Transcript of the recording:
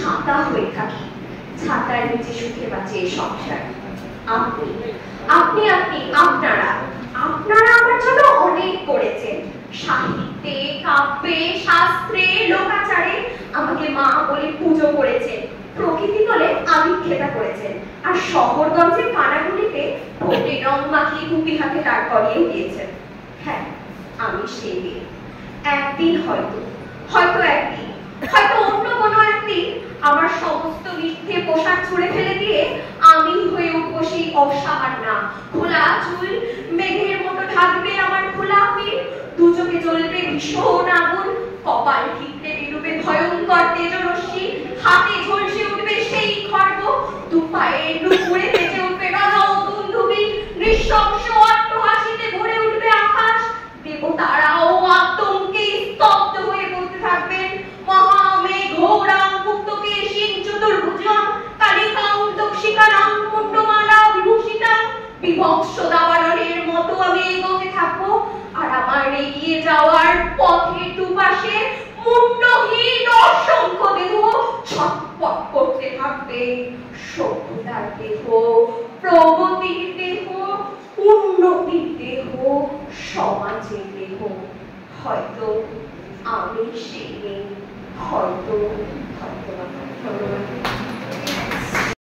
ছাতা হয়ে থাকি, ছাতার নিচে সুখে বাঁচে এই সংসার। আপনি আপনি আপনি আপনারা আপনারা আমার জন্য অনেক করেছেন। সাহিত্যে, কাব্যে, শাস্ত্রে, লোকাচারে আমাকে মা বলে পুজো করেছেন, প্রকৃতি বলে আবিক্ষেতা করেছেন, আর শহরগঞ্জের কানাগুলিতে ভোটে রং মাখিয়ে কুপি হাতে দাঁড় করিয়ে দিয়েছেন। হ্যাঁ, আমি সেই মেয়ে। একদিন হয়তো একদিন, হয়তো অন্য কোনো একদিন আমার সমস্ত মিথ্যে পোশাক ছুঁড়ে ফেলে দিয়ে আমি হয়ে উঠবো সেই অসামান্যা। খোলা চুল মেঘের মতো ঢাকবে আমার খোলা পিঠ, দু চোখে জ্বলবে ভীষণ আগুন, কপাল ঠিকতে বেরোবে ভয়ঙ্কর তেজরশ্মি, হাতে ঝলসে উঠবে সেই খড়গ, দু পায়ে নুপুরে বেজে উঠবে রণতুন ধুবি, নৃশংস অট্টহাসিতে ভরে উঠবে আকাশ। দেবতারাও আতঙ্কে স্তব্ধ হয়ে বলতে থাকবেন, মহামেঘ ঘোরাং মুক্তকেশীং চতুর্ভুজাং কালিকাং দক্ষিকারাং মুন্ডমালা বিভূষিতাং। বিভৎস দাবানলের মতো আমি এগোতে থাকবো, আর আমার এগিয়ে যাওয়ার পথের দুপাশে মুন্ডহীন অসংখ্য দেহ ছটপট করতে থাকবে। সভ্যতার দেহ, প্রগতির দেহ, উন্নতির দেহ, সমাজের দেহ। হয়তো আমি সেই নেই, হয়তো ধন্যবাদ।